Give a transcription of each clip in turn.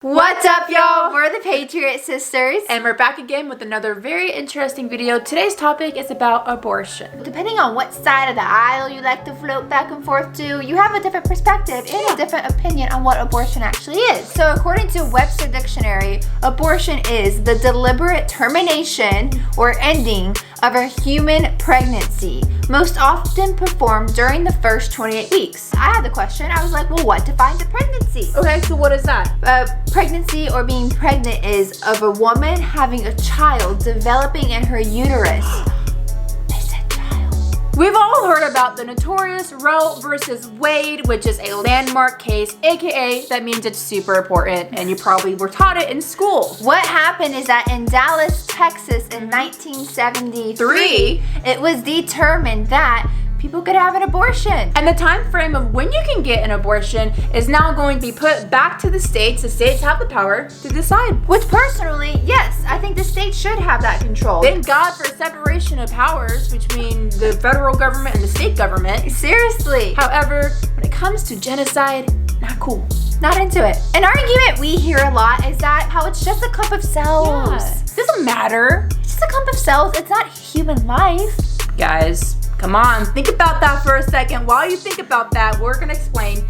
What's up, y'all? We're the Patriot sisters. And we're back again with another very interesting video. Today's topic is about abortion. Depending on what side of the aisle you like to float back and forth to, you have a different perspective and a different opinion on what abortion actually is. So according to Webster Dictionary, abortion is the deliberate termination or ending of a human pregnancy, most often performed during the first 28 weeks. I had the question, I was like, well, what defines a pregnancy? Okay, so what is that? Pregnancy or being pregnant is of a woman having a child developing in her uterus. I said child. We've all heard about the notorious Roe versus Wade, which is a landmark case, aka that means it's super important and you probably were taught it in school. What happened is that in Dallas, Texas in 1973, it was determined that people could have an abortion. And the time frame of when you can get an abortion is now going to be put back to the states. The states have the power to decide. Which personally, yes, I think the states should have that control. Thank God for separation of powers between the federal government and the state government. Seriously. However, when it comes to genocide, not cool. Not into it. An argument we hear a lot is that how it's just a clump of cells. Yeah. Doesn't matter. It's just a clump of cells. It's not human life. Guys, come on, think about that for a second. While you think about that, we're gonna explain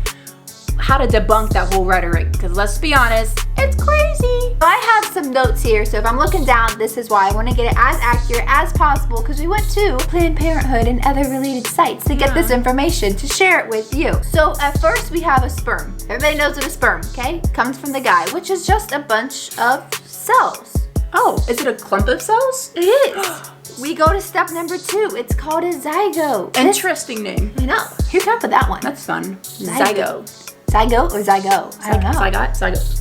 how to debunk that whole rhetoric, because let's be honest, it's crazy. I have some notes here, so if I'm looking down, this is why I want to get it as accurate as possible, because we went to Planned Parenthood and other related sites to get this information, to share it with you. So at first we have a sperm. Everybody knows what a sperm, okay? Comes from the guy, which is just a bunch of cells. Oh, is it a clump of cells? It is. We go to step number 2. It's called a zygote. Interesting name. I know. Who came up with that one? That's fun. Zygote. Zygote or zygote? I don't know. Zygote.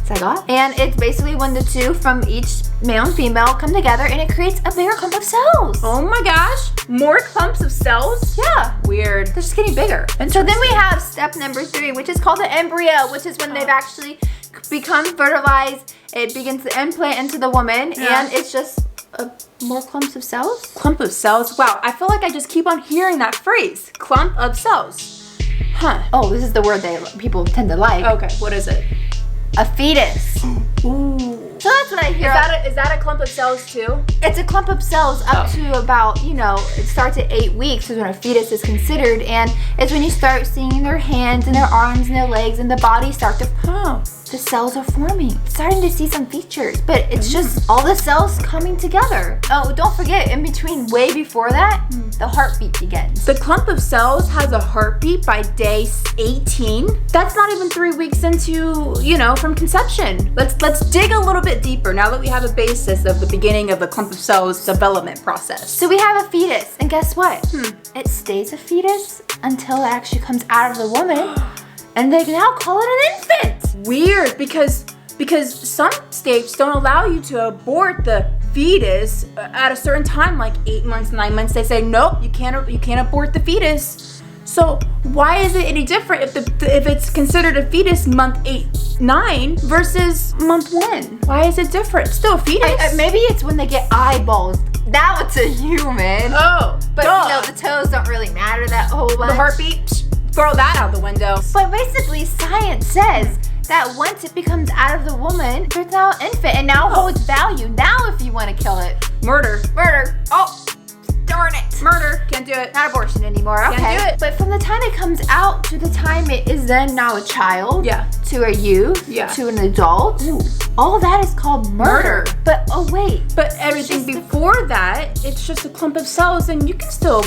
Zygote. And it's basically when the two from each male and female come together and it creates a bigger clump of cells. Oh my gosh. More clumps of cells? Yeah. Weird. They're just getting bigger. And so then we have step number 3, which is called the embryo, which is when they've actually become fertilized. It begins to implant into the woman and it's just more clumps of cells? Clump of cells? Wow, I feel like I just keep on hearing that phrase. Clump of cells. Huh. Oh, this is the word people tend to like. Okay, what is it? A fetus. Ooh. So that's what I hear. Is that a clump of cells too? It's a clump of cells up to about, it starts at 8 weeks is when a fetus is considered, and it's when you start seeing their hands and their arms and their legs and the body start to the cells are forming. Starting to see some features, but it's just all the cells coming together. Oh, don't forget, in between, way before that, the heartbeat begins. The clump of cells has a heartbeat by day 18. That's not even 3 weeks into, from conception. Let's dig a little bit deeper now that we have a basis of the beginning of the clump of cells development process. So we have a fetus, and guess what? It stays a fetus until it actually comes out of the woman, and they now call it an infant. Weird, because some states don't allow you to abort the fetus at a certain time, like 8 months, 9 months. They say nope, you can't abort the fetus. So why is it any different if it's considered a fetus month 8, 9 versus month 1? Why is it different? Still a fetus. Maybe it's when they get eyeballs. Now it's a human. Oh, but the toes don't really matter that whole much. The heartbeat, throw that out the window. But basically, science says that once it becomes out of the woman, it's now an infant and now holds value. Now if you want to kill it. Murder. Oh, darn it. Murder. Can't do it. Not abortion anymore. Okay. Can't do it. But from the time it comes out to the time it is then now a child, to a youth, to an adult, all that is called murder. But But everything before that, it's just a clump of cells and you can still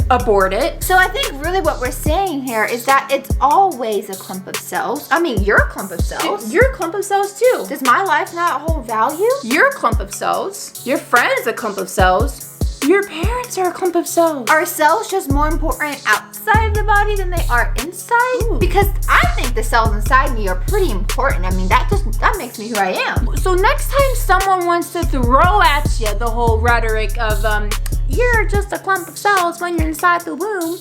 abort it. So I think really what we're saying here is that it's always a clump of cells. I mean, you're a clump of cells. You're a clump of cells too. Does my life not hold value? You're a clump of cells. Your friend is a clump of cells. Your parents are a clump of cells. Are cells just more important outside of the body than they are inside? Ooh. Because I think the cells inside me are pretty important. I mean, that makes me who I am. So next time someone wants to throw at you the whole rhetoric of you're just a clump of cells when you're inside the womb,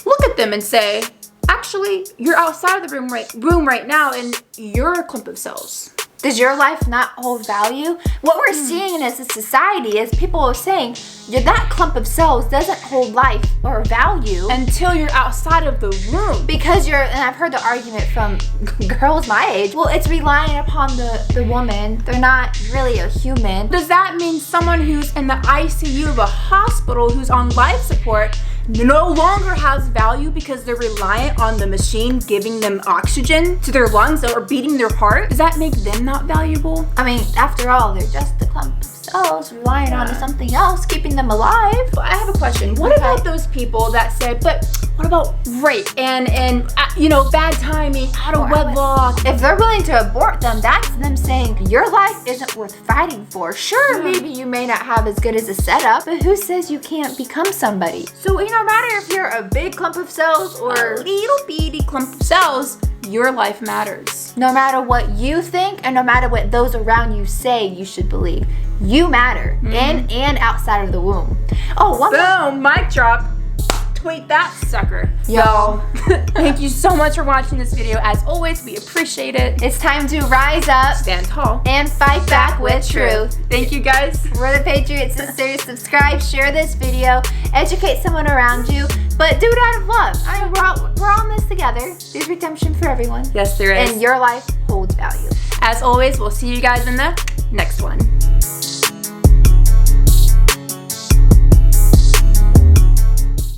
look at them and say, actually, you're outside of the room right now and you're a clump of cells. Does your life not hold value? What we're seeing as a society is people are saying that clump of cells doesn't hold life or value until you're outside of the womb. Because and I've heard the argument from girls my age, well, it's relying upon the woman. They're not really a human. Does that mean someone who's in the ICU of a hospital who's on life support no longer has value because they're reliant on the machine giving them oxygen to their lungs or beating their heart? Does that make them not valuable? I mean, after all, they're just a clump of cells relying on something else, keeping them alive. I have a question. What about those people that said, but what about rape and bad timing, out of wedlock? If they're willing to abort them, that's them saying your life isn't worth fighting for. Sure, maybe you may not have as good as a setup, but who says you can't become somebody? So no matter if you're a big clump of cells or a little bitty clump of cells, your life matters. No matter what you think and no matter what those around you say you should believe, you matter in and outside of the womb. Oh, boom, mic drop. Tweet that sucker. Yo. Thank you so much for watching this video. As always, we appreciate it. It's time to rise up, stand tall, and fight back with truth. Thank you, guys. We're the Patriot Sisters. Subscribe, share this video, educate someone around you, but do it out of love. I mean, we're all in this together. There's redemption for everyone. Yes, there is. And your life holds value. As always, we'll see you guys in the next one.